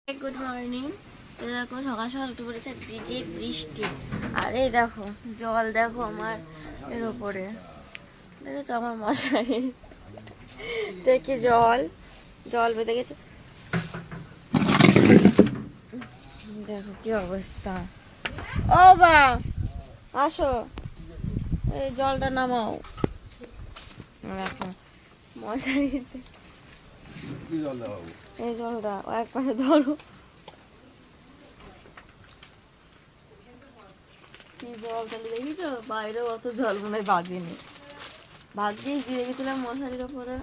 Good morning. দেখো সকাল সকাল উঠে পড়েছে ভিজে বৃষ্টি, আর এই দেখো জল, দেখো আমার এর ওপরে, দেখেছো আমার মশারি থেকে জল জল বেঁধে গেছে। দেখো কি অবস্থা। ও বা আসো, এই জলটা নামাও। দেখো মশারিতে এই জলটা এক পাশে ধরো। কি জল তাহলে দেখিছো, বাইরেও অত জল মনে হয় বাগেনি, ভাগ্যেই গিয়ে গেছিলাম মশারির ওপরে।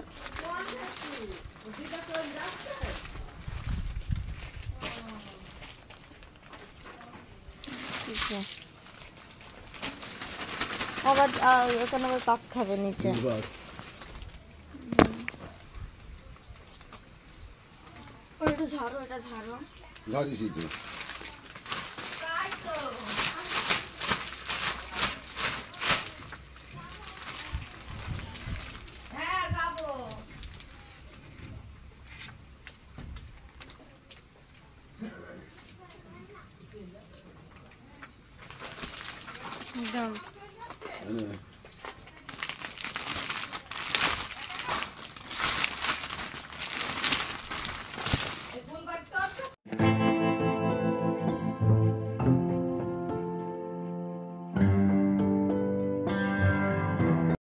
আবার ওখানে আবার পাক খাবে নিচে। এটা ঝাড়ো, এটা ঝাড়ো। ঝাড়িছি তো। একদম